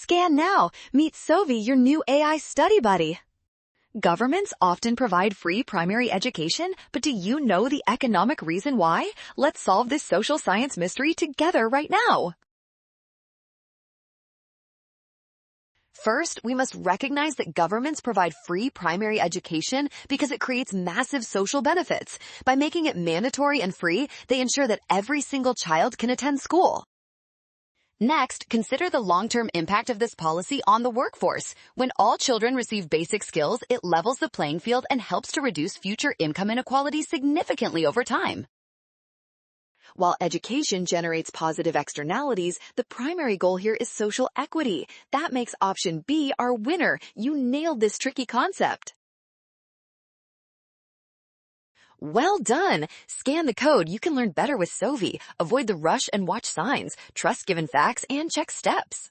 Scan now. Meet Sovi, your new AI study buddy. Governments often provide free primary education, but do you know the economic reason why? Let's solve this social science mystery together right now. First, we must recognize that governments provide free primary education because it creates massive social benefits. By making it mandatory and free, they ensure that every single child can attend school. Next, consider the long-term impact of this policy on the workforce. When all children receive basic skills, it levels the playing field and helps to reduce future income inequality significantly over time. While education generates positive externalities, the primary goal here is social equity. That makes option B our winner. You nailed this tricky concept. Well done! Scan the code. You can learn better with Sovi. Avoid the rush and watch signs. Trust given facts and check steps.